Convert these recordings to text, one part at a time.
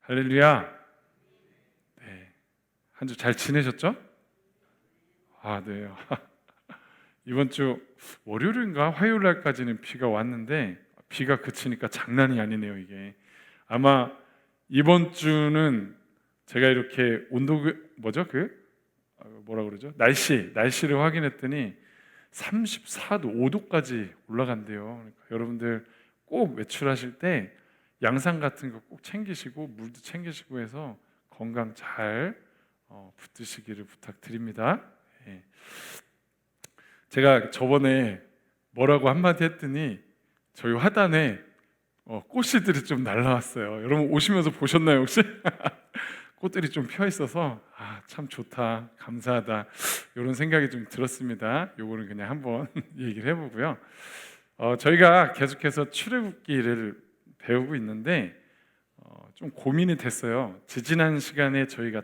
할렐루야. 네. 한 주 잘 지내셨죠? 네. 이번 주 월요일인가 화요일 날까지는 비가 왔는데 비가 그치니까 장난이 아니네요, 이게. 아마 이번 주는 제가 이렇게 온도 뭐라 그러죠? 날씨를 확인했더니 34도, 5도까지 올라간대요. 그러니까 여러분들 꼭 외출하실 때 양산 같은 거 꼭 챙기시고 물도 챙기시고 해서 건강 잘 붙드시기를 부탁드립니다. 예. 제가 저번에 뭐라고 한마디 했더니 저희 화단에 꽃씨들이 좀 날라왔어요. 여러분 오시면서 보셨나요 혹시? 꽃들이 좀 펴 있어서 참 좋다, 감사하다 이런 생각이 좀 들었습니다. 요거는 그냥 한번 얘기를 해보고요. 저희가 계속해서 출애굽기를 배우고 있는데 좀 고민이 됐어요. 지지난 시간에 저희가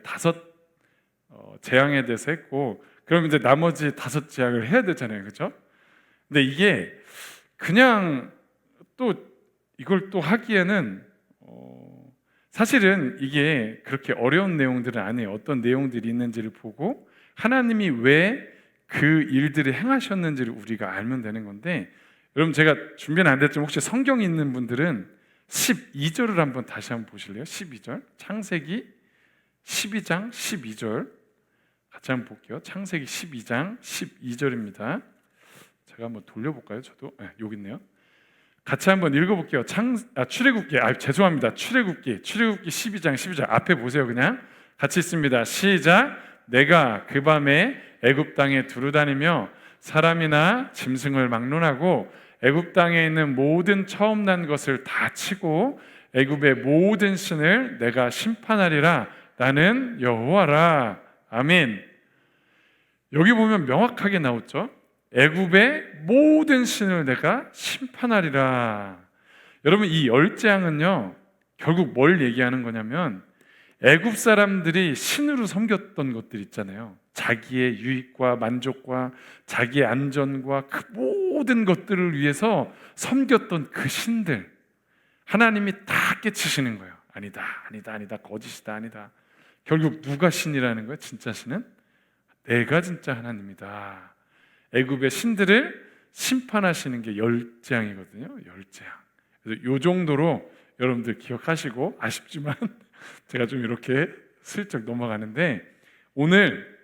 5 재앙에 대해서 했고, 그럼 이제 나머지 5 재앙을 해야 되잖아요, 그렇죠? 근데 이게 그냥 또 이걸 또 하기에는 사실은 이게 그렇게 어려운 내용들은 아니에요. 어떤 내용들이 있는지를 보고 하나님이 왜 그 일들을 행하셨는지를 우리가 알면 되는 건데, 여러분 제가 준비는 안 됐지만 혹시 성경 있는 분들은 12절을 한번 다시 한번 보실래요? 12절 창세기 12장 12절 같이 한번 볼게요. 창세기 12장 12절입니다. 제가 한번 돌려볼까요? 저도 여기 있네요. 같이 한번 읽어볼게요. 출애굽기 죄송합니다. 출애굽기 12장 12절 앞에 보세요. 그냥 같이 있습니다. 시작. 내가 그 밤에 애굽 땅에 두루다니며 사람이나 짐승을 막론하고 애굽 땅에 있는 모든 처음 난 것을 다 치고 애굽의 모든 신을 내가 심판하리라. 나는 여호와라. 아멘. 여기 보면 명확하게 나오죠. 애굽의 모든 신을 내가 심판하리라. 여러분 이 10재앙은요 결국 뭘 얘기하는 거냐면 애굽 사람들이 신으로 섬겼던 것들 있잖아요. 자기의 유익과 만족과 자기의 안전과 그 모든 것들을 위해서 섬겼던 그 신들, 하나님이 다 깨치시는 거예요. 아니다, 거짓이다, 아니다. 결국 누가 신이라는 거예요? 진짜 신은 내가 진짜 하나님이다. 애굽의 신들을 심판하시는 게 10재앙이거든요. 10재앙. 그래서 이 정도로 여러분들 기억하시고, 아쉽지만 제가 좀 이렇게 슬쩍 넘어가는데, 오늘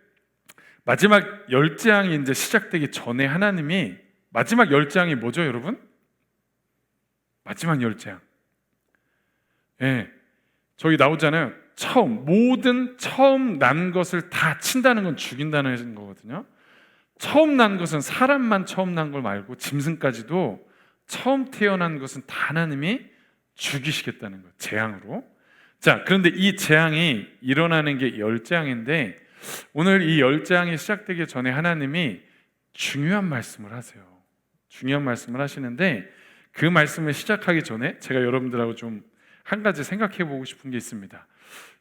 마지막 10재앙이 이제 시작되기 전에 하나님이, 마지막 10재앙이 뭐죠, 여러분? 마지막 10재앙. 예. 저기 나오잖아요. 모든 처음 난 것을 다 친다는 건 죽인다는 거거든요. 처음 난 것은 사람만 처음 난 걸 말고 짐승까지도 처음 태어난 것은 다 하나님이 죽이시겠다는 거예요. 재앙으로. 자, 그런데 이 재앙이 일어나는 게 10재앙인데 오늘 이 10재앙이 시작되기 전에 하나님이 중요한 말씀을 하세요. 중요한 말씀을 하시는데, 그 말씀을 시작하기 전에 제가 여러분들하고 좀 한 가지 생각해 보고 싶은 게 있습니다.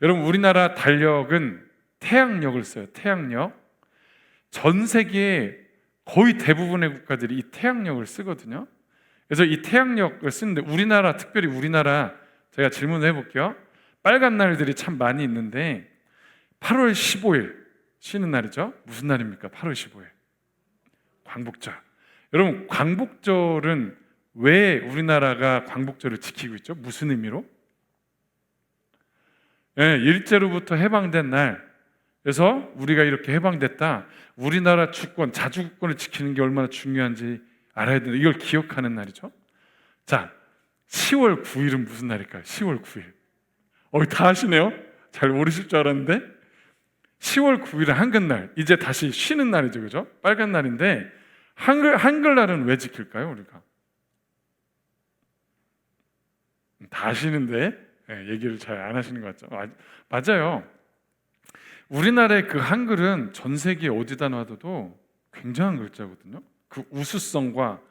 여러분 우리나라 달력은 태양력을 써요. 태양력. 전 세계의 거의 대부분의 국가들이 이 태양력을 쓰거든요. 그래서 이 태양력을 쓰는데 특별히 우리나라, 제가 질문을 해볼게요. 빨간 날들이 참 많이 있는데 8월 15일 쉬는 날이죠. 무슨 날입니까? 8월 15일 광복절. 여러분 광복절은 왜 우리나라가 광복절을 지키고 있죠? 무슨 의미로? 일제로부터 해방된 날. 그래서 우리가 이렇게 해방됐다, 우리나라 주권, 자주국권을 지키는 게 얼마나 중요한지 알아야 된다. 이걸 기억하는 날이죠. 자, 10월 9일은 무슨 날일까요? 10월 9일. 다 아시네요? 잘 모르실 줄 알았는데 10월 9일은 한글날, 이제 다시 쉬는 날이죠, 그죠? 빨간 날인데 한글날은 왜 지킬까요, 우리가? 다 아시는데 얘기를 잘 안 하시는 것 같죠? 맞아요. 우리나라의 그 한글은 전 세계 어디다 놔둬도 굉장한 글자거든요. 그 우수성과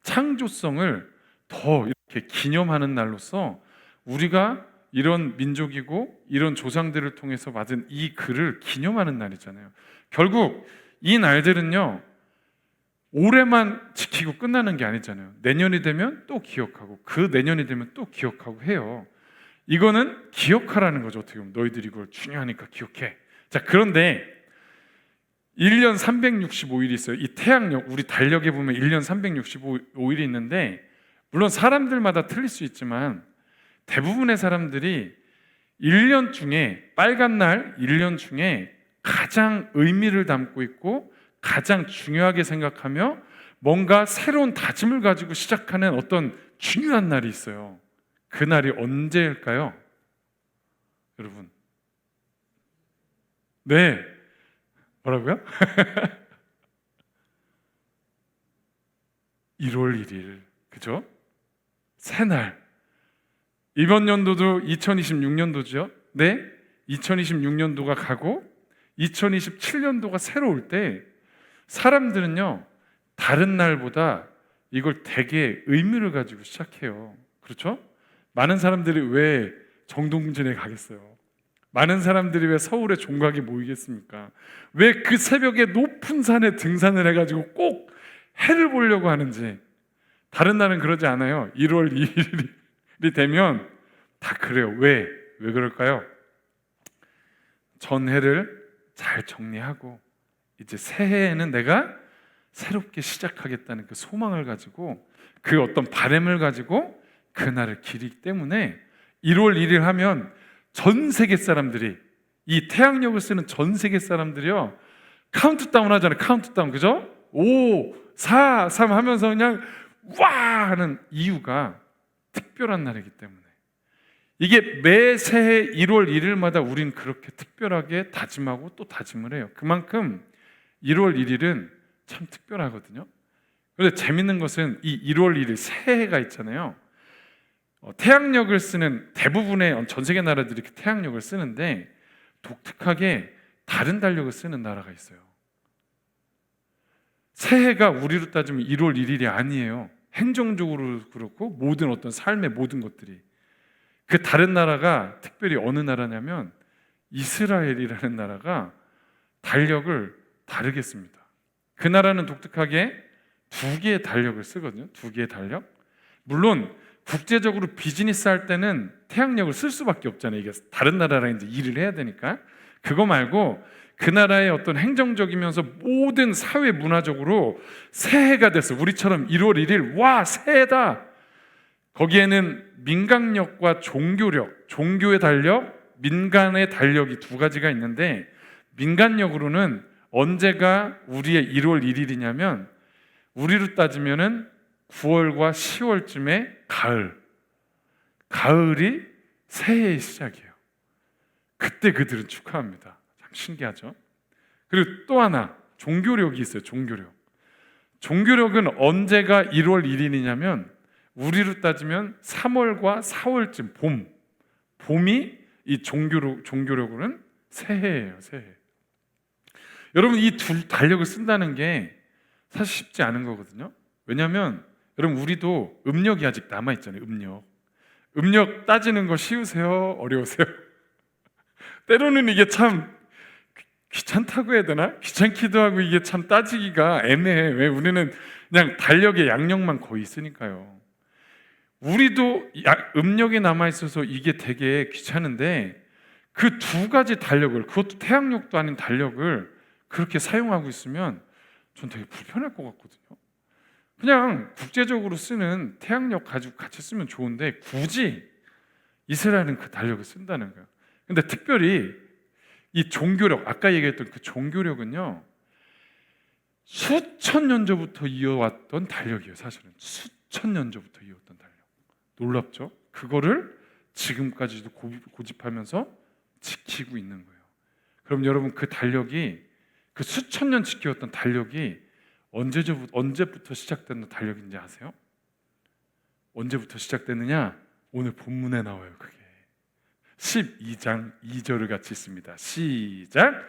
창조성을 더 이렇게 기념하는 날로서 우리가 이런 민족이고 이런 조상들을 통해서 받은 이 글을 기념하는 날이잖아요. 결국 이 날들은요 올해만 지키고 끝나는 게 아니잖아요. 내년이 되면 또 기억하고, 그 내년이 되면 또 기억하고 해요. 이거는 기억하라는 거죠. 어떻게 보면 너희들이 이걸 중요하니까 기억해. 자, 그런데 1년 365일이 있어요. 이 태양력, 우리 달력에 보면 1년 365일이 있는데, 물론 사람들마다 틀릴 수 있지만 대부분의 사람들이 1년 중에, 빨간 날 1년 중에 가장 의미를 담고 있고 가장 중요하게 생각하며 뭔가 새로운 다짐을 가지고 시작하는 어떤 중요한 날이 있어요. 그 날이 언제일까요? 여러분, 네, 뭐라고요? 1월 1일, 그죠? 새날. 이번 연도도 2026년도죠. 네, 2026년도가 가고 2027년도가 새로 올 때 사람들은요, 다른 날보다 이걸 되게 의미를 가지고 시작해요. 그렇죠? 많은 사람들이 왜 정동진에 가겠어요? 많은 사람들이 왜 서울에 종각에 모이겠습니까? 왜 그 새벽에 높은 산에 등산을 해가지고 꼭 해를 보려고 하는지. 다른 날은 그러지 않아요. 1월 2일이 되면 다 그래요. 왜 그럴까요? 전해를 잘 정리하고 이제 새해에는 내가 새롭게 시작하겠다는 그 소망을 가지고, 그 어떤 바람을 가지고 그날을 기리기 때문에 1월 1일 하면 전 세계 사람들이, 이 태양력을 쓰는 전 세계 사람들이요, 카운트다운 하잖아요. 카운트다운, 그죠? 5, 4, 3 하면서 그냥 와 하는 이유가 특별한 날이기 때문에. 이게 매 새해 1월 1일마다 우린 그렇게 특별하게 다짐하고 또 다짐을 해요. 그만큼 1월 1일은 참 특별하거든요. 그런데 재밌는 것은 이 1월 1일 새해가 있잖아요. 태양력을 쓰는 대부분의 전 세계 나라들이 그 태양력을 쓰는데 독특하게 다른 달력을 쓰는 나라가 있어요. 새해가 우리로 따지면 1월 1일이 아니에요. 행정적으로 그렇고 모든 어떤 삶의 모든 것들이. 그 다른 나라가 특별히 어느 나라냐면 이스라엘이라는 나라가 달력을 다르게 씁니다. 그 나라는 독특하게 두 개의 달력을 쓰거든요. 두 개의 달력. 물론 국제적으로 비즈니스 할 때는 태양력을 쓸 수밖에 없잖아요. 이게 다른 나라랑 이제 일을 해야 되니까. 그거 말고 그 나라의 어떤 행정적이면서 모든 사회 문화적으로 새해가 됐어. 우리처럼 1월 1일 와 새해다. 거기에는 민간력과 종교력, 종교의 달력, 민간의 달력이 두 가지가 있는데, 민간력으로는 언제가 우리의 1월 1일이냐면 우리로 따지면은 9월과 10월쯤에 가을이 새해의 시작이에요. 그때 그들은 축하합니다. 참 신기하죠? 그리고 또 하나 종교력이 있어요. 종교력은 언제가 1월 1일이냐면 우리로 따지면 3월과 4월쯤 봄이 이 종교력으로는 새해예요. 새해. 여러분, 이 두 달력을 쓴다는 게 사실 쉽지 않은 거거든요. 왜냐하면 여러분, 우리도 음력이 아직 남아있잖아요. 음력 따지는 거 쉬우세요? 어려우세요? 때로는 이게 참 귀찮다고 해야 되나? 귀찮기도 하고 이게 참 따지기가 애매해. 왜? 우리는 그냥 달력에 양력만 거의 있으니까요. 우리도 음력이 남아있어서 이게 되게 귀찮은데 그 두 가지 달력을, 그것도 태양력도 아닌 달력을 그렇게 사용하고 있으면 전 되게 불편할 것 같거든요. 그냥 국제적으로 쓰는 태양력 가지고 같이 쓰면 좋은데 굳이 이스라엘은 그 달력을 쓴다는 거예요. 근데 특별히 이 종교력, 아까 얘기했던 그 종교력은요, 수천 년 전부터 이어왔던 달력이에요. 사실은 수천 년 전부터 이어왔던 달력. 놀랍죠? 그거를 지금까지도 고집하면서 지키고 있는 거예요. 그럼 여러분, 그 달력이, 그 수천 년 지켜왔던 달력이 언제부터 시작된 달력인지 아세요? 언제부터 시작됐느냐? 오늘 본문에 나와요. 그게 12장 2절을 같이 있습니다. 시작.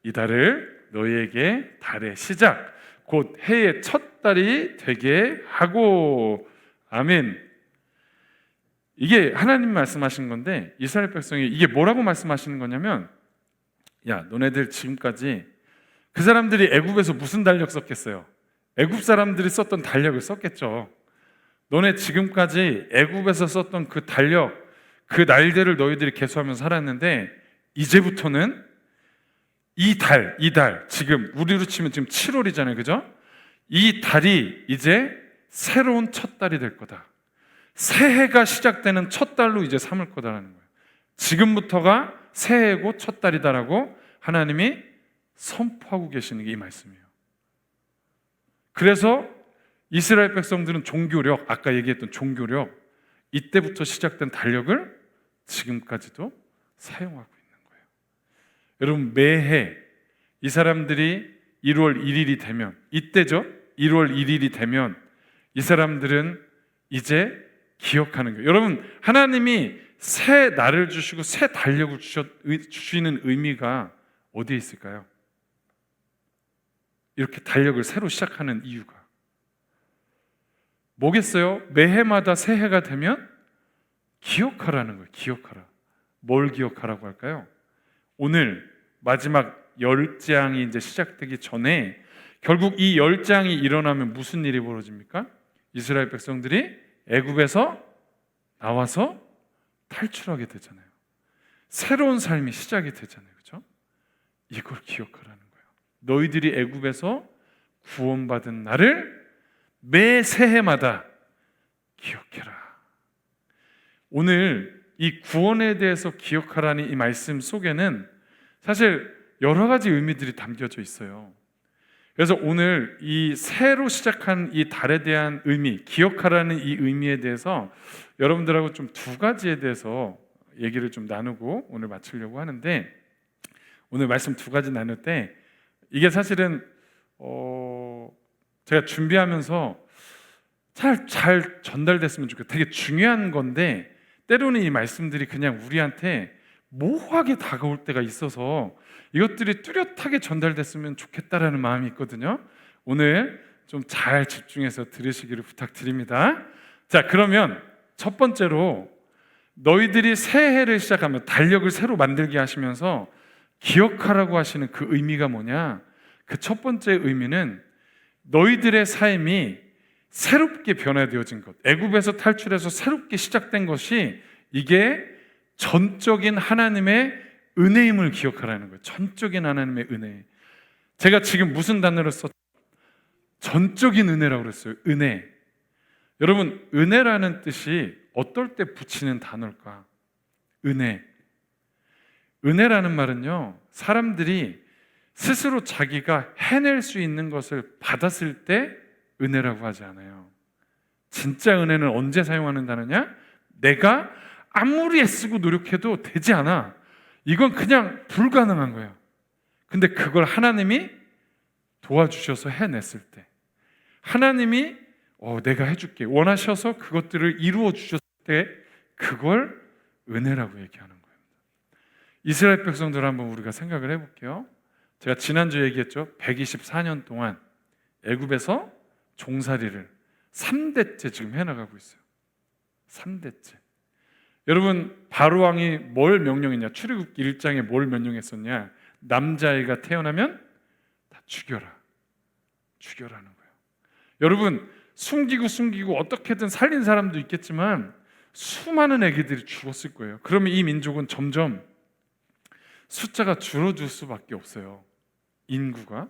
이달을 너희에게 달의 시작 곧 해의 첫 달이 되게 하고. 아멘. 이게 하나님 말씀하신 건데 이스라엘 백성이 이게 뭐라고 말씀하시는 거냐면, 야, 너네들 지금까지 그 사람들이 애굽에서 무슨 달력 썼겠어요? 애굽 사람들이 썼던 달력을 썼겠죠. 너네 지금까지 애굽에서 썼던 그 달력, 그 날들을 너희들이 계수하면서 살았는데 이제부터는 이 달 지금 우리로 치면 지금 7월이잖아요, 그죠? 이 달이 이제 새로운 첫 달이 될 거다. 새해가 시작되는 첫 달로 이제 삼을 거다라는 거예요. 지금부터가 새해고 첫 달이다라고 하나님이 선포하고 계시는 게 이 말씀이에요. 그래서 이스라엘 백성들은 종교력, 아까 얘기했던 종교력, 이때부터 시작된 달력을 지금까지도 사용하고 있는 거예요. 여러분, 매해 이 사람들이 1월 1일이 되면, 이때죠, 1월 1일이 되면 이 사람들은 이제 기억하는 거예요. 여러분, 하나님이 새 날을 주시고 새 달력을 주시는 의미가 어디에 있을까요? 이렇게 달력을 새로 시작하는 이유가 뭐겠어요? 매해마다 새해가 되면 기억하라는 거예요. 기억하라. 뭘 기억하라고 할까요? 오늘 마지막 10장이 이제 시작되기 전에 결국 이 10장이 일어나면 무슨 일이 벌어집니까? 이스라엘 백성들이 애굽에서 나와서 탈출하게 되잖아요. 새로운 삶이 시작이 되잖아요. 그렇죠? 이걸 기억하라는 거예요. 너희들이 애굽에서 구원받은 날을 매 새해마다 기억해라. 오늘 이 구원에 대해서 기억하라는 이 말씀 속에는 사실 여러 가지 의미들이 담겨져 있어요. 그래서 오늘 이 새로 시작한 이 달에 대한 의미, 기억하라는 이 의미에 대해서 여러분들하고 좀 두 가지에 대해서 얘기를 좀 나누고 오늘 마치려고 하는데, 오늘 말씀 두 가지 나눌 때 이게 사실은 제가 준비하면서 잘 전달됐으면 좋겠어요. 되게 중요한 건데 때로는 이 말씀들이 그냥 우리한테 모호하게 다가올 때가 있어서 이것들이 뚜렷하게 전달됐으면 좋겠다라는 마음이 있거든요. 오늘 좀 잘 집중해서 들으시기를 부탁드립니다. 자, 그러면 첫 번째로 너희들이 새해를 시작하면 달력을 새로 만들게 하시면서 기억하라고 하시는 그 의미가 뭐냐? 그 첫 번째 의미는 너희들의 삶이 새롭게 변화되어진 것, 애굽에서 탈출해서 새롭게 시작된 것이 이게 전적인 하나님의 은혜임을 기억하라는 거예요. 전적인 하나님의 은혜. 제가 지금 무슨 단어를 썼죠? 전적인 은혜라고 그랬어요. 은혜. 여러분, 은혜라는 뜻이 어떨 때 붙이는 단어일까? 은혜. 은혜라는 말은요, 사람들이 스스로 자기가 해낼 수 있는 것을 받았을 때 은혜라고 하지 않아요. 진짜 은혜는 언제 사용하는 단어냐? 내가 아무리 애쓰고 노력해도 되지 않아. 이건 그냥 불가능한 거예요. 근데 그걸 하나님이 도와주셔서 해냈을 때, 하나님이 내가 해줄게 원하셔서 그것들을 이루어 주셨을 때, 그걸 은혜라고 얘기하는 거예요. 이스라엘 백성들 한번 우리가 생각을 해볼게요. 제가 지난주에 얘기했죠. 124년 동안 애굽에서 종살이를 3대째 지금 해나가고 있어요. 3대째. 여러분, 바로 왕이 뭘 명령했냐? 출애굽기 1장에 뭘 명령했었냐? 남자아이가 태어나면 다 죽여라. 죽여라는 거예요. 여러분, 숨기고 어떻게든 살린 사람도 있겠지만 수많은 애기들이 죽었을 거예요. 그러면 이 민족은 점점 숫자가 줄어들 수밖에 없어요. 인구가.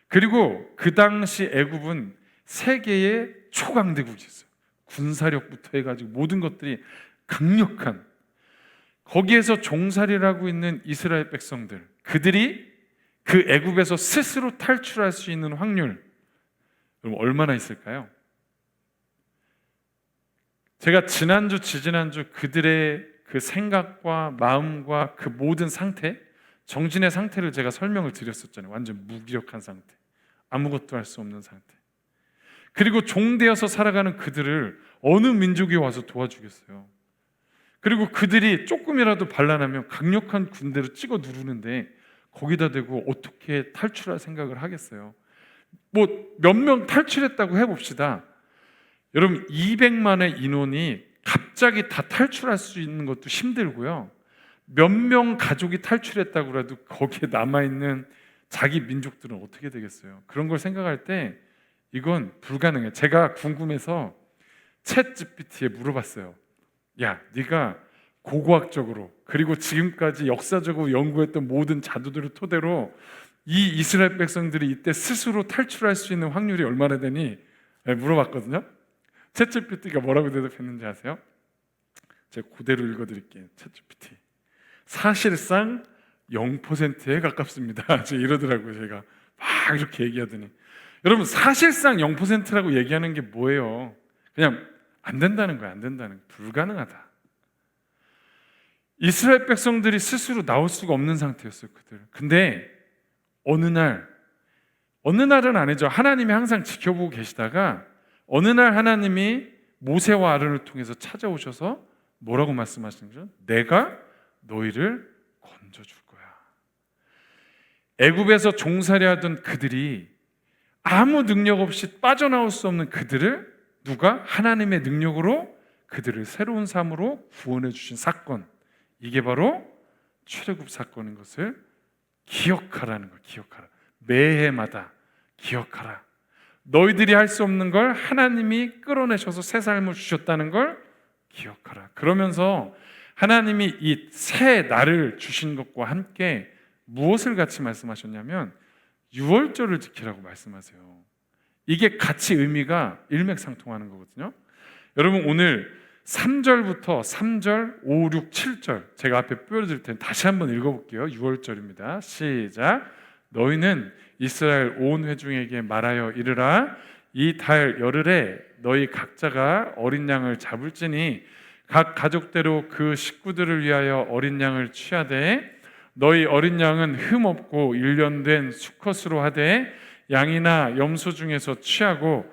그리고 그 당시 애굽은 세계의 초강대국이었어요. 군사력부터 해가지고 모든 것들이 강력한, 거기에서 종살이를 하고 있는 이스라엘 백성들, 그들이 그 애굽에서 스스로 탈출할 수 있는 확률 여러분 얼마나 있을까요? 제가 지난주 지지난주 그들의 그 생각과 마음과 그 모든 상태, 정신의 상태를 제가 설명을 드렸었잖아요. 완전 무기력한 상태, 아무것도 할 수 없는 상태. 그리고 종되어서 살아가는 그들을 어느 민족이 와서 도와주겠어요? 그리고 그들이 조금이라도 반란하면 강력한 군대로 찍어 누르는데 거기다 대고 어떻게 탈출할 생각을 하겠어요? 뭐 몇 명 탈출했다고 해봅시다. 여러분, 200만의 인원이 갑자기 다 탈출할 수 있는 것도 힘들고요. 몇 명 가족이 탈출했다고 해도 거기에 남아있는 자기 민족들은 어떻게 되겠어요? 그런 걸 생각할 때 이건 불가능해요. 제가 궁금해서 챗 GPT에 물어봤어요. 야, 네가 고고학적으로 그리고 지금까지 역사적으로 연구했던 모든 자료들을 토대로 이 이스라엘 백성들이 이때 스스로 탈출할 수 있는 확률이 얼마나 되니 물어봤거든요. 챗GPT가 뭐라고 대답했는지 아세요? 제가 그대로 읽어드릴게요. 챗GPT 사실상 0%에 가깝습니다. 이러더라고요. 제가 막 이렇게 얘기하더니 여러분 사실상 0%라고 얘기하는 게 뭐예요? 그냥 안 된다는 거야. 안 된다는 불가능하다. 이스라엘 백성들이 스스로 나올 수가 없는 상태였어요. 그들. 근데 어느 날은 아니죠. 하나님이 항상 지켜보고 계시다가 어느 날 하나님이 모세와 아론을 통해서 찾아오셔서 뭐라고 말씀하시는 거죠? 내가 너희를 건져줄 거야. 애굽에서 종살이 하던 그들이 아무 능력 없이 빠져나올 수 없는 그들을 누가 하나님의 능력으로 그들을 새로운 삶으로 구원해 주신 사건, 이게 바로 출애굽 사건인 것을 기억하라는 거예요. 기억하라. 매해마다 기억하라. 너희들이 할 수 없는 걸 하나님이 끌어내셔서 새 삶을 주셨다는 걸 기억하라. 그러면서 하나님이 이 새 날을 주신 것과 함께 무엇을 같이 말씀하셨냐면 유월절을 지키라고 말씀하세요. 이게 같이 의미가 일맥상통하는 거거든요. 여러분 오늘 3절부터 3절, 5, 6, 7절 제가 앞에 보여드릴 텐데 다시 한번 읽어볼게요. 6월절입니다. 시작. 너희는 이스라엘 온 회중에게 말하여 이르라. 이 달 열흘에 너희 각자가 어린 양을 잡을지니 각 가족대로 그 식구들을 위하여 어린 양을 취하되 너희 어린 양은 흠 없고 1년 된 수컷으로 하되 양이나 염소 중에서 취하고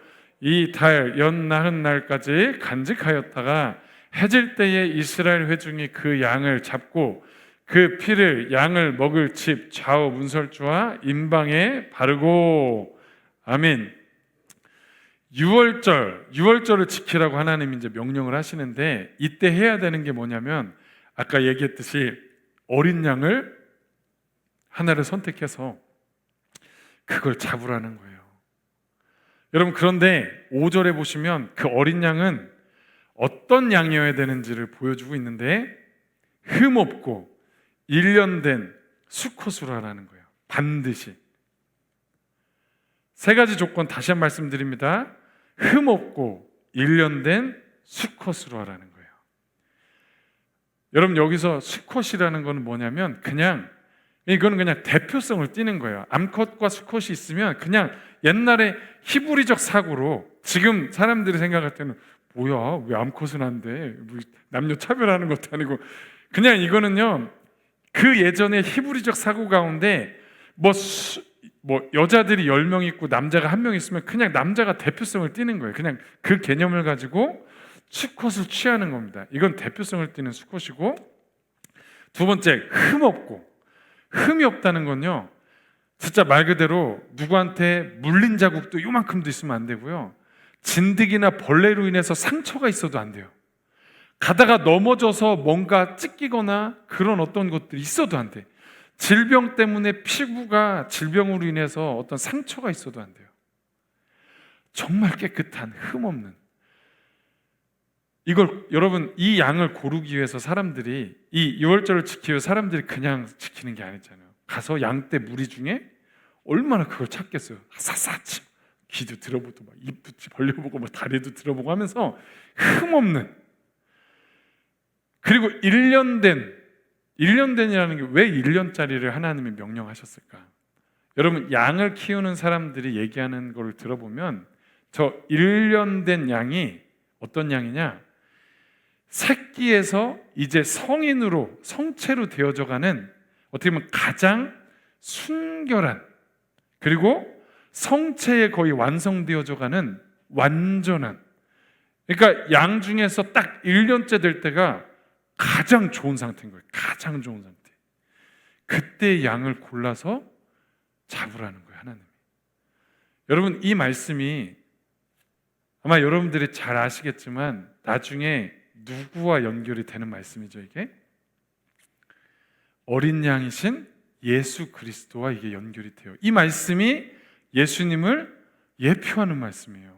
이 달 연 나흔 날까지 간직하였다가 해질 때에 이스라엘 회중이 그 양을 잡고 그 피를 양을 먹을 집 좌우 문설주와 임방에 바르고. 아멘. 유월절을 지키라고 하나님이 이제 명령을 하시는데 이때 해야 되는 게 뭐냐면 아까 얘기했듯이 어린 양을 하나를 선택해서 그걸 잡으라는 거예요. 여러분 그런데 5절에 보시면 그 어린 양은 어떤 양이어야 되는지를 보여주고 있는데 흠 없고 1년 된 수컷으로 하라는 거예요. 반드시. 세 가지 조건 다시 한 말씀드립니다. 흠 없고 1년 된 수컷으로 하라는 거예요. 여러분 여기서 수컷이라는 건 뭐냐면 이거는 그냥 대표성을 띠는 거예요. 암컷과 수컷이 있으면 그냥 옛날에 히브리적 사고로 지금 사람들이 생각할 때는 뭐야 왜 암컷은 안 돼? 뭐 남녀 차별하는 것도 아니고 그냥 이거는요 그 예전에 히브리적 사고 가운데 뭐 여자들이 10명 있고 남자가 1명 있으면 그냥 남자가 대표성을 띠는 거예요. 그냥 그 개념을 가지고 수컷을 취하는 겁니다. 이건 대표성을 띠는 수컷이고 두 번째 흠이 없다는 건요 진짜 말 그대로 누구한테 물린 자국도 요만큼도 있으면 안 되고요 진드기나 벌레로 인해서 상처가 있어도 안 돼요. 가다가 넘어져서 뭔가 찢기거나 그런 어떤 것들이 있어도 안 돼. 질병 때문에 피부가 질병으로 인해서 어떤 상처가 있어도 안 돼요. 정말 깨끗한 흠없는 이걸 여러분 이 양을 고르기 위해서 사람들이 이 유월절을 지키기 위해서 사람들이 그냥 지키는 게 아니잖아요. 가서 양떼 무리 중에 얼마나 그걸 찾겠어요. 사사치 귀도 들어보고 막 입도 벌려보고 막 다리도 들어보고 하면서 흠없는 그리고 1년 된이라는 게 왜 1년짜리를 하나님이 명령하셨을까? 여러분 양을 키우는 사람들이 얘기하는 걸 들어보면 저 1년 된 양이 어떤 양이냐? 새끼에서 이제 성체로 되어져가는 어떻게 보면 가장 순결한 그리고 성체에 거의 완성되어져가는 완전한 그러니까 양 중에서 딱 1년째 될 때가 가장 좋은 상태인 거예요. 가장 좋은 상태. 그때 양을 골라서 잡으라는 거예요. 하나님이. 여러분 이 말씀이 아마 여러분들이 잘 아시겠지만 나중에 누구와 연결이 되는 말씀이죠. 이게 어린 양이신 예수 그리스도와 이게 연결이 돼요. 이 말씀이 예수님을 예표하는 말씀이에요.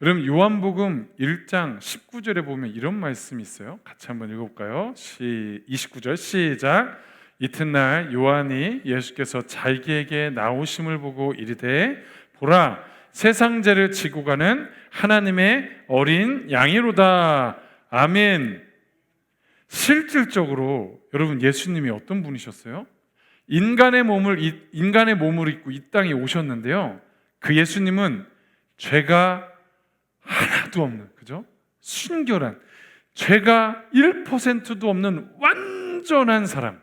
여러분 요한복음 1장 19절에 보면 이런 말씀이 있어요. 같이 한번 읽어볼까요? 29절 시작. 이튿날 요한이 예수께서 자기에게 나오심을 보고 이르되 보라 세상 죄를 지고 가는 하나님의 어린 양이로다. 아멘. 실질적으로 여러분 예수님이 어떤 분이셨어요? 인간의 몸을 입고 이 땅에 오셨는데요. 그 예수님은 죄가 하나도 없는, 그죠? 순결한, 죄가 1%도 없는 완전한 사람.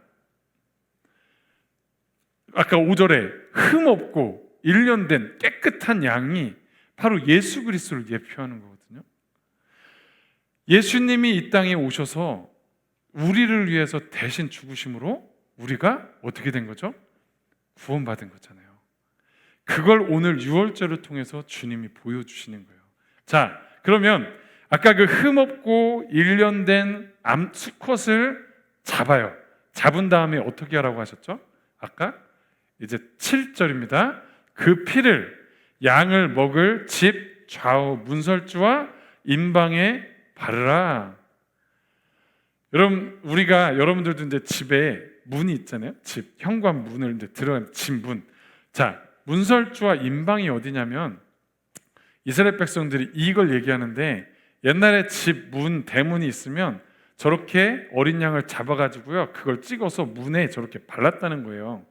아까 5절에 흠없고 일련된 깨끗한 양이 바로 예수 그리스도를 예표하는 거거든요. 예수님이 이 땅에 오셔서 우리를 위해서 대신 죽으심으로 우리가 어떻게 된 거죠? 구원받은 거잖아요. 그걸 오늘 유월절을 통해서 주님이 보여주시는 거예요. 자, 그러면 아까 그 흠없고 일련된 수컷을 잡아요. 잡은 다음에 어떻게 하라고 하셨죠? 아까 이제 7절입니다. 그 피를 양을 먹을 집 좌우 문설주와 임방에 바르라. 여러분들도 이제 집에 문이 있잖아요. 집 현관문을 이제 들어간 집 문. 자, 문설주와 임방이 어디냐면 이스라엘 백성들이 이걸 얘기하는데 옛날에 집 문 대문이 있으면 저렇게 어린 양을 잡아가지고요 그걸 찍어서 문에 저렇게 발랐다는 거예요.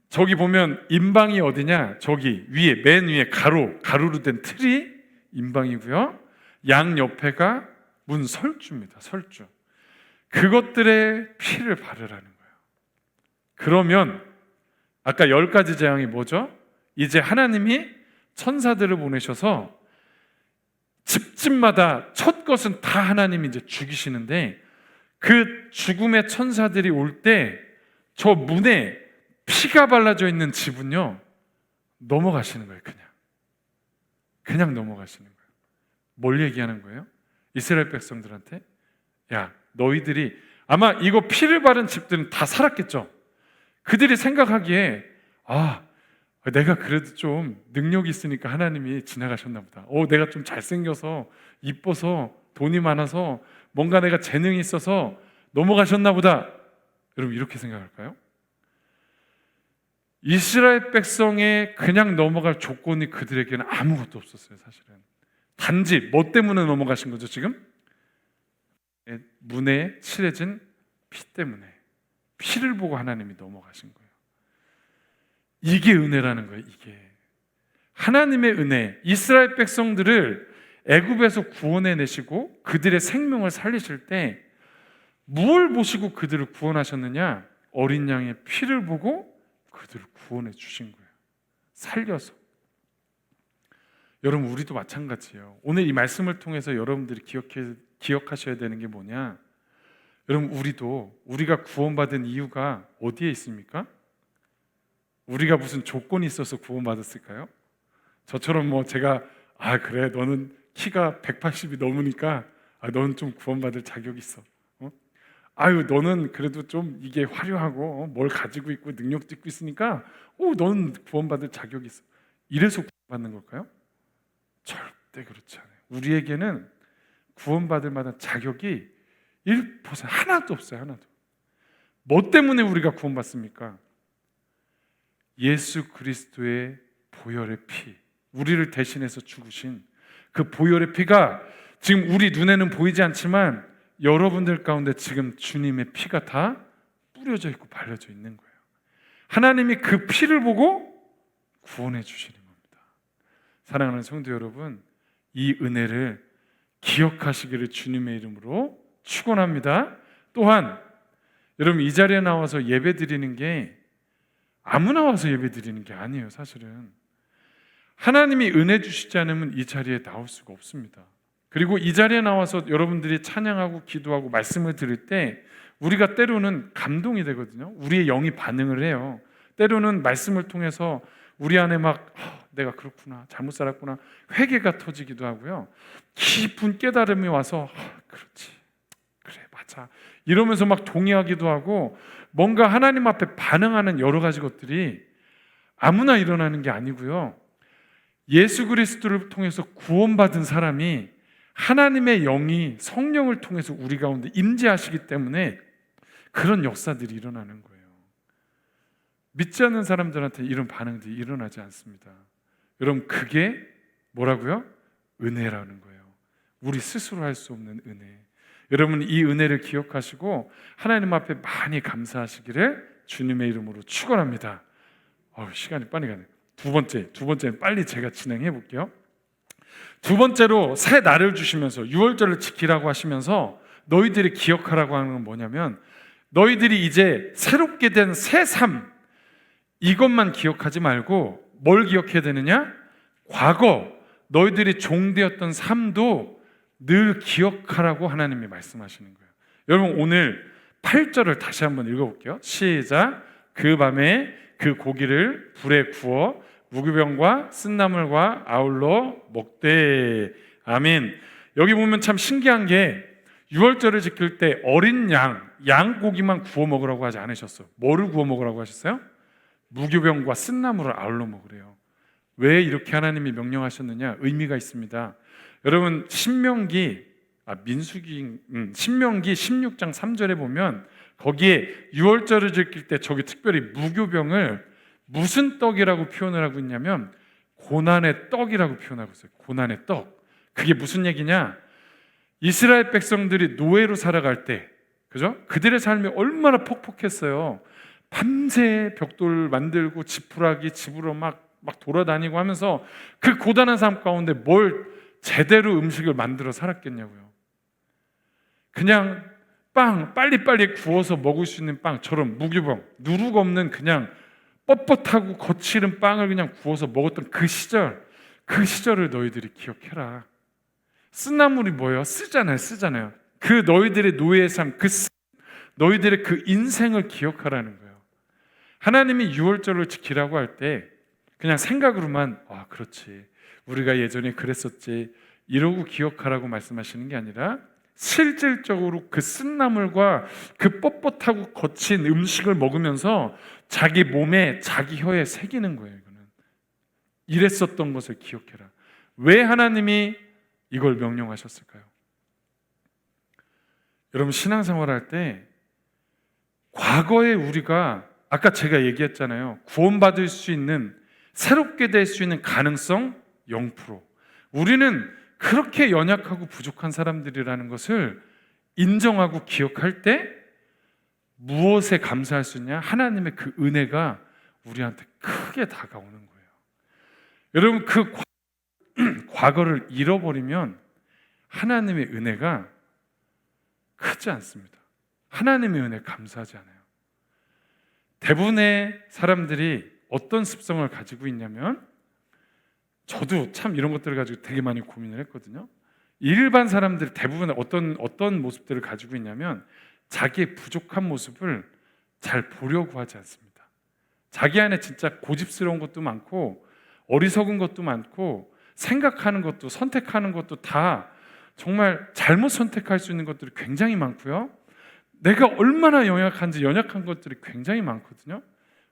저기 보면 임방이 어디냐? 저기 위에 맨 위에 가루로 된 틀이 임방이고요. 양 옆에가 문설주입니다. 설주. 그것들의 피를 바르라는 거예요. 그러면 아까 10가지 재앙이 뭐죠? 이제 하나님이 천사들을 보내셔서 집집마다 첫 것은 다 하나님이 이제 죽이시는데 그 죽음의 천사들이 올 때 저 문에 피가 발라져 있는 집은요 넘어가시는 거예요. 그냥 넘어가시는 거예요. 뭘 얘기하는 거예요? 이스라엘 백성들한테 야 너희들이 아마 이거 피를 바른 집들은 다 살았겠죠. 그들이 생각하기에 내가 그래도 좀 능력이 있으니까 하나님이 지나가셨나 보다. 내가 좀 잘생겨서 이뻐서 돈이 많아서 뭔가 내가 재능이 있어서 넘어가셨나 보다. 여러분 이렇게 생각할까요? 이스라엘 백성의 그냥 넘어갈 조건이 그들에게는 아무것도 없었어요. 사실은 단지 뭐 때문에 넘어가신 거죠? 지금 문에 칠해진 피 때문에 피를 보고 하나님이 넘어가신 거예요. 이게 은혜라는 거예요. 이게 하나님의 은혜. 이스라엘 백성들을 애굽에서 구원해내시고 그들의 생명을 살리실 때 무엇을 보시고 그들을 구원하셨느냐? 어린 양의 피를 보고 그들을 구원해 주신 거예요. 살려서. 여러분 우리도 마찬가지예요. 오늘 이 말씀을 통해서 여러분들이 기억하셔야 되는 게 뭐냐? 여러분 우리가 구원받은 이유가 어디에 있습니까? 우리가 무슨 조건이 있어서 구원받았을까요? 저처럼 제가 그래 너는 키가 180이 넘으니까 너는 좀 구원받을 자격이 있어. 너는 그래도 좀 이게 화려하고 뭘 가지고 있고 능력도 있고 있으니까 너는 구원받을 자격이 있어. 이래서 구원받는 걸까요? 절대 그렇지 않아요. 우리에게는 구원받을 만한 자격이 1% 하나도 없어요. 하나도. 뭐 때문에 우리가 구원받습니까? 예수 그리스도의 보혈의 피, 우리를 대신해서 죽으신 그 보혈의 피가 지금 우리 눈에는 보이지 않지만 여러분들 가운데 지금 주님의 피가 다 뿌려져 있고 발려져 있는 거예요. 하나님이 그 피를 보고 구원해 주시는 겁니다. 사랑하는 성도 여러분, 이 은혜를 기억하시기를 주님의 이름으로 축원합니다. 또한 여러분 이 자리에 나와서 예배 드리는 게 아무나 와서 예배 드리는 게 아니에요. 사실은 하나님이 은혜 주시지 않으면 이 자리에 나올 수가 없습니다. 그리고 이 자리에 나와서 여러분들이 찬양하고 기도하고 말씀을 들을 때 우리가 때로는 감동이 되거든요. 우리의 영이 반응을 해요. 때로는 말씀을 통해서 우리 안에 막 내가 그렇구나, 잘못 살았구나 회개가 터지기도 하고요. 깊은 깨달음이 와서 그렇지, 그래 맞아 이러면서 막 동의하기도 하고 뭔가 하나님 앞에 반응하는 여러 가지 것들이 아무나 일어나는 게 아니고요. 예수 그리스도를 통해서 구원받은 사람이 하나님의 영이 성령을 통해서 우리 가운데 임재하시기 때문에 그런 역사들이 일어나는 거예요. 믿지 않는 사람들한테 이런 반응들이 일어나지 않습니다. 여러분, 그게 뭐라고요? 은혜라는 거예요. 우리 스스로 할 수 없는 은혜. 여러분, 이 은혜를 기억하시고 하나님 앞에 많이 감사하시기를 주님의 이름으로 축원합니다. 시간이 빨리 가네. 두 번째는 빨리 제가 진행해 볼게요. 두 번째로 새 날을 주시면서 유월절을 지키라고 하시면서 너희들이 기억하라고 하는 건 뭐냐면, 너희들이 이제 새롭게 된 새 삶, 이것만 기억하지 말고 뭘 기억해야 되느냐? 과거 너희들이 종되었던 삶도 늘 기억하라고 하나님이 말씀하시는 거예요. 여러분, 오늘 8절을 다시 한번 읽어볼게요. 시작. 그 밤에 그 고기를 불에 구워 무교병과 쓴나물과 아울러 먹되. 아멘. 여기 보면 참 신기한 게, 유월절을 지킬 때 어린 양고기만 구워 먹으라고 하지 않으셨어요. 뭐를 구워 먹으라고 하셨어요? 무교병과 쓴나물을 아울러 먹으래요. 왜 이렇게 하나님이 명령하셨느냐? 의미가 있습니다. 여러분, 신명기 16장 3절에 보면 거기에 유월절을 지킬 때 저기 특별히 무교병을 무슨 떡이라고 표현을 하고 있냐면 고난의 떡이라고 표현하고 있어요. 고난의 떡. 그게 무슨 얘기냐? 이스라엘 백성들이 노예로 살아갈 때, 그죠? 그들의 삶이 얼마나 퍽퍽했어요. 밤새 벽돌 만들고 지푸라기 집으로 막 돌아다니고 하면서 그 고단한 삶 가운데 뭘 제대로 음식을 만들어 살았겠냐고요. 그냥 빵 빨리빨리 구워서 먹을 수 있는 빵처럼 무교병, 누룩 없는 그냥 뻣뻣하고 거칠은 빵을 그냥 구워서 먹었던 그 시절을 너희들이 기억해라. 쓴나물이 뭐예요? 쓰잖아요. 그 너희들의 노예의 삶, 너희들의 그 인생을 기억하라는 거예요. 하나님이 유월절을 지키라고 할 때 그냥 생각으로만 그렇지, 우리가 예전에 그랬었지 이러고 기억하라고 말씀하시는 게 아니라 실질적으로 그 쓴나물과 그 뻣뻣하고 거친 음식을 먹으면서 자기 몸에 자기 혀에 새기는 거예요. 이거는 이랬었던 것을 기억해라. 왜 하나님이 이걸 명령하셨을까요? 여러분, 신앙생활 할 때 과거에 우리가 아까 제가 얘기했잖아요. 구원받을 수 있는, 새롭게 될 수 있는 가능성 0%. 우리는 그렇게 연약하고 부족한 사람들이라는 것을 인정하고 기억할 때 무엇에 감사할 수 있냐? 하나님의 그 은혜가 우리한테 크게 다가오는 거예요. 여러분, 그 과거를 잃어버리면 하나님의 은혜가 크지 않습니다. 하나님의 은혜 감사하지 않아요. 대부분의 사람들이 어떤 습성을 가지고 있냐면, 저도 참 이런 것들을 가지고 되게 많이 고민을 했거든요. 일반 사람들이 대부분 어떤 모습들을 가지고 있냐면, 자기의 부족한 모습을 잘 보려고 하지 않습니다. 자기 안에 진짜 고집스러운 것도 많고 어리석은 것도 많고 생각하는 것도 선택하는 것도 다 정말 잘못 선택할 수 있는 것들이 굉장히 많고요. 내가 얼마나 연약한 것들이 굉장히 많거든요.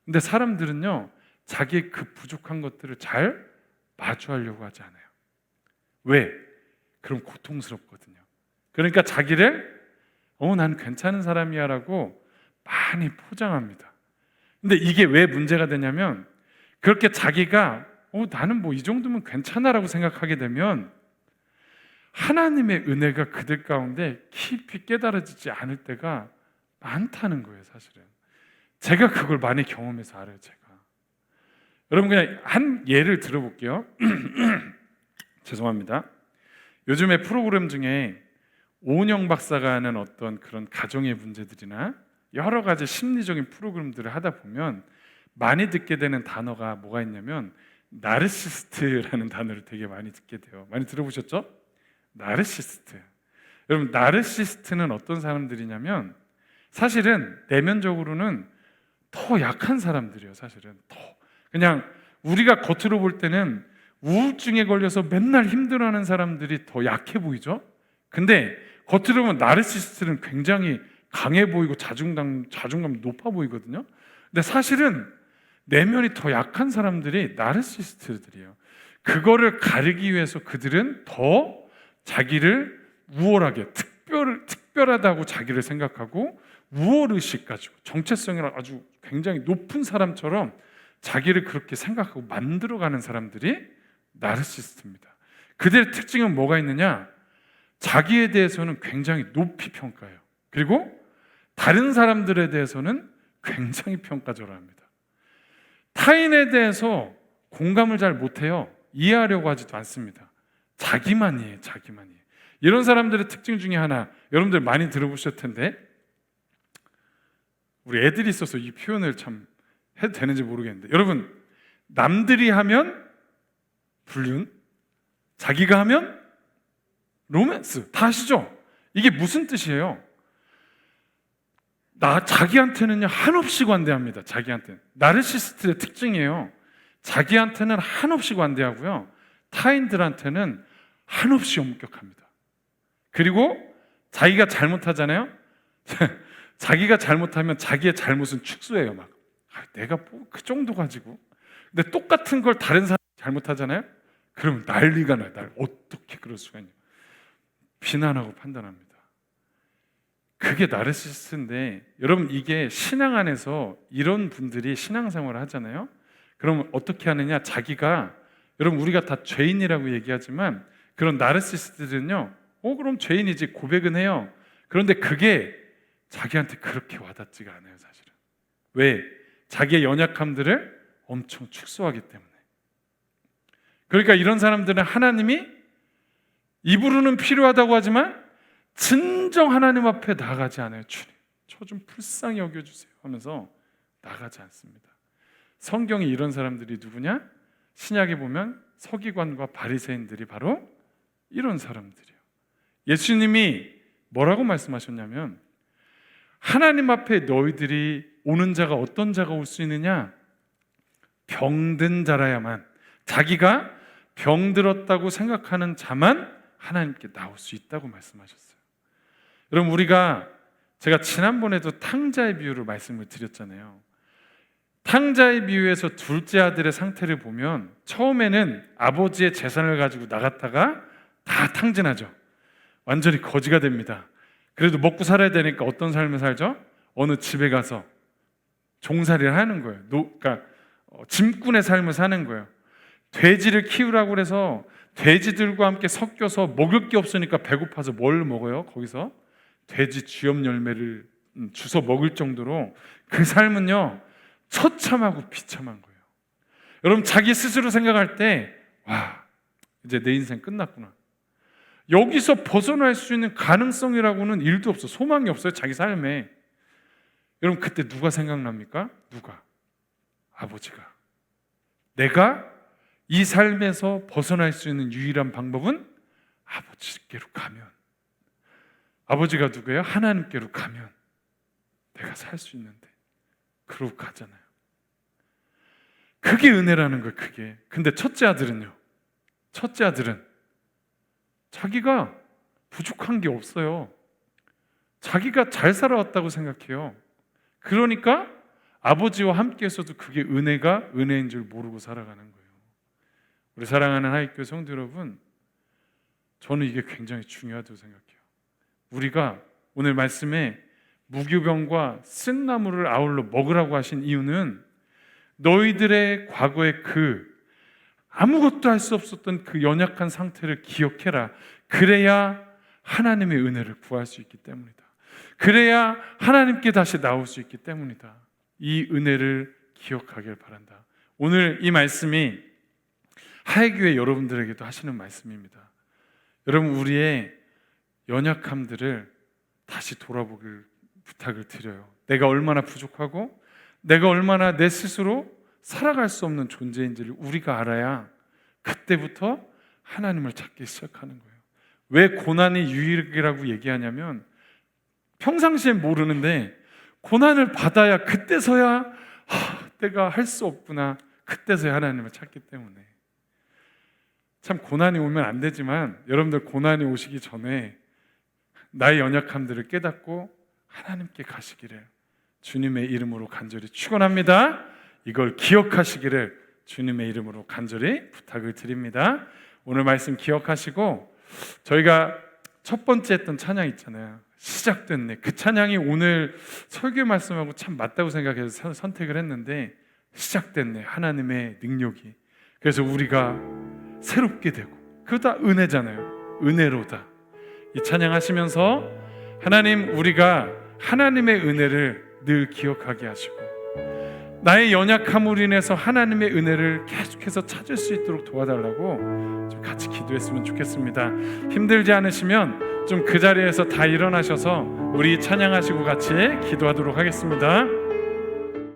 근데 사람들은요, 자기의 그 부족한 것들을 잘 마주하려고 하지 않아요. 왜? 그럼 고통스럽거든요. 그러니까 자기를 난 괜찮은 사람이야 라고 많이 포장합니다. 근데 이게 왜 문제가 되냐면, 그렇게 자기가 나는 뭐 이 정도면 괜찮아 라고 생각하게 되면 하나님의 은혜가 그들 가운데 깊이 깨달아지지 않을 때가 많다는 거예요. 사실은 제가 그걸 많이 경험해서 알아요. 제가. 여러분, 그냥 한 예를 들어볼게요. 죄송합니다. 요즘에 프로그램 중에 오은영 박사가 하는 어떤 그런 가정의 문제들이나 여러 가지 심리적인 프로그램들을 하다 보면 많이 듣게 되는 단어가 뭐가 있냐면 나르시스트라는 단어를 되게 많이 듣게 돼요. 많이 들어보셨죠? 나르시스트. 여러분, 나르시스트는 어떤 사람들이냐면 사실은 내면적으로는 더 약한 사람들이에요. 사실은 더 그냥 우리가 겉으로 볼 때는 우울증에 걸려서 맨날 힘들어하는 사람들이 더 약해 보이죠? 근데 겉으로 보면 나르시스트는 굉장히 강해 보이고 자존감이 높아 보이거든요. 근데 사실은 내면이 더 약한 사람들이 나르시스트들이에요. 그거를 가리기 위해서 그들은 더 자기를 우월하게 특별하다고 자기를 생각하고 우월의식 가지고 정체성이 아주 굉장히 높은 사람처럼 자기를 그렇게 생각하고 만들어가는 사람들이 나르시스트입니다. 그들의 특징은 뭐가 있느냐? 자기에 대해서는 굉장히 높이 평가해요. 그리고 다른 사람들에 대해서는 굉장히 평가절하합니다. 타인에 대해서 공감을 잘 못해요. 이해하려고 하지도 않습니다. 자기만이에요. 이런 사람들의 특징 중에 하나, 여러분들 많이 들어보셨을 텐데, 우리 애들이 있어서 이 표현을 참 해도 되는지 모르겠는데, 여러분, 남들이 하면 불륜, 자기가 하면 로맨스, 다 아시죠? 이게 무슨 뜻이에요? 자기한테는요 한없이 관대합니다. 자기한테는 나르시스트의 특징이에요. 자기한테는 한없이 관대하고요, 타인들한테는 한없이 엄격합니다. 그리고 자기가 잘못하잖아요. 자기가 잘못하면 자기의 잘못은 축소해요. 막 내가 뭐 그 정도 가지고. 근데 똑같은 걸 다른 사람이 잘못하잖아요. 그러면 난리가 나요. 날 어떻게 그럴 수가 있냐. 비난하고 판단합니다. 그게 나르시스트인데, 여러분 이게 신앙 안에서 이런 분들이 신앙생활을 하잖아요. 그럼 어떻게 하느냐? 자기가, 여러분 우리가 다 죄인이라고 얘기하지만 그런 나르시스트들은요, 그럼 죄인이지 고백은 해요. 그런데 그게 자기한테 그렇게 와닿지가 않아요, 사실은. 왜? 자기의 연약함들을 엄청 축소하기 때문에. 그러니까 이런 사람들은 하나님이 입으로는 필요하다고 하지만 진정 하나님 앞에 나가지 않아요. 주님, 저 좀 불쌍히 여겨주세요 하면서 나가지 않습니다. 성경에 이런 사람들이 누구냐? 신약에 보면 서기관과 바리새인들이 바로 이런 사람들이에요. 예수님이 뭐라고 말씀하셨냐면, 하나님 앞에 너희들이 오는 자가 어떤 자가 올 수 있느냐? 병든 자라야만, 자기가 병들었다고 생각하는 자만 하나님께 나올 수 있다고 말씀하셨어요. 여러분, 제가 지난번에도 탕자의 비유를 말씀을 드렸잖아요. 탕자의 비유에서 둘째 아들의 상태를 보면 처음에는 아버지의 재산을 가지고 나갔다가 다 탕진하죠. 완전히 거지가 됩니다. 그래도 먹고 살아야 되니까 어떤 삶을 살죠? 어느 집에 가서 종살이를 하는 거예요. 그러니까 짐꾼의 삶을 사는 거예요. 돼지를 키우라고 그래서 돼지들과 함께 섞여서 먹을 게 없으니까 배고파서 뭘 먹어요? 거기서 돼지 쥐염 열매를 주워 먹을 정도로 그 삶은요 처참하고 비참한 거예요. 여러분, 자기 스스로 생각할 때 와, 이제 내 인생 끝났구나. 여기서 벗어날 수 있는 가능성이라고는 일도 없어. 소망이 없어요, 자기 삶에. 여러분, 그때 누가 생각납니까? 누가? 아버지가. 내가 이 삶에서 벗어날 수 있는 유일한 방법은 아버지께로 가면, 아버지가 누구예요? 하나님께로 가면 내가 살 수 있는데, 그러고 가잖아요. 그게 은혜라는 거예요, 그게. 근데 첫째 아들은 자기가 부족한 게 없어요. 자기가 잘 살아왔다고 생각해요. 그러니까 아버지와 함께해서도 그게 은혜인 줄 모르고 살아가는 거예요. 우리 사랑하는 하이교회 성도 여러분, 저는 이게 굉장히 중요하다고 생각해요. 우리가 오늘 말씀에 무교병과 쓴나무를 아울러 먹으라고 하신 이유는 너희들의 과거의 아무것도 할 수 없었던 그 연약한 상태를 기억해라. 그래야 하나님의 은혜를 구할 수 있기 때문이다. 그래야 하나님께 다시 나올 수 있기 때문이다. 이 은혜를 기억하길 바란다. 오늘 이 말씀이 하이교회 여러분들에게도 하시는 말씀입니다. 여러분, 우리의 연약함들을 다시 돌아보길 부탁을 드려요. 내가 얼마나 부족하고 내가 얼마나 내 스스로 살아갈 수 없는 존재인지를 우리가 알아야 그때부터 하나님을 찾기 시작하는 거예요. 왜 고난이 유익이라고 얘기하냐면, 평상시엔 모르는데 고난을 받아야 그때서야 내가 할 수 없구나, 그때서야 하나님을 찾기 때문에. 참 고난이 오면 안 되지만 여러분들, 고난이 오시기 전에 나의 연약함들을 깨닫고 하나님께 가시기를 주님의 이름으로 간절히 축원합니다. 이걸 기억하시기를 주님의 이름으로 간절히 부탁을 드립니다. 오늘 말씀 기억하시고 저희가 첫 번째 했던 찬양 있잖아요. 시작됐네. 그 찬양이 오늘 설교 말씀하고 참 맞다고 생각해서 선택을 했는데 시작됐네. 하나님의 능력이. 그래서 우리가 새롭게 되고 그거 다 은혜잖아요. 은혜로다. 이 찬양 하시면서 하나님 우리가 하나님의 은혜를 늘 기억하게 하시고 나의 연약함으로 인해서 하나님의 은혜를 계속해서 찾을 수 있도록 도와달라고 좀 같이 기도했으면 좋겠습니다. 힘들지 않으시면 좀 그 자리에서 다 일어나셔서 우리 찬양하시고 같이 기도하도록 하겠습니다.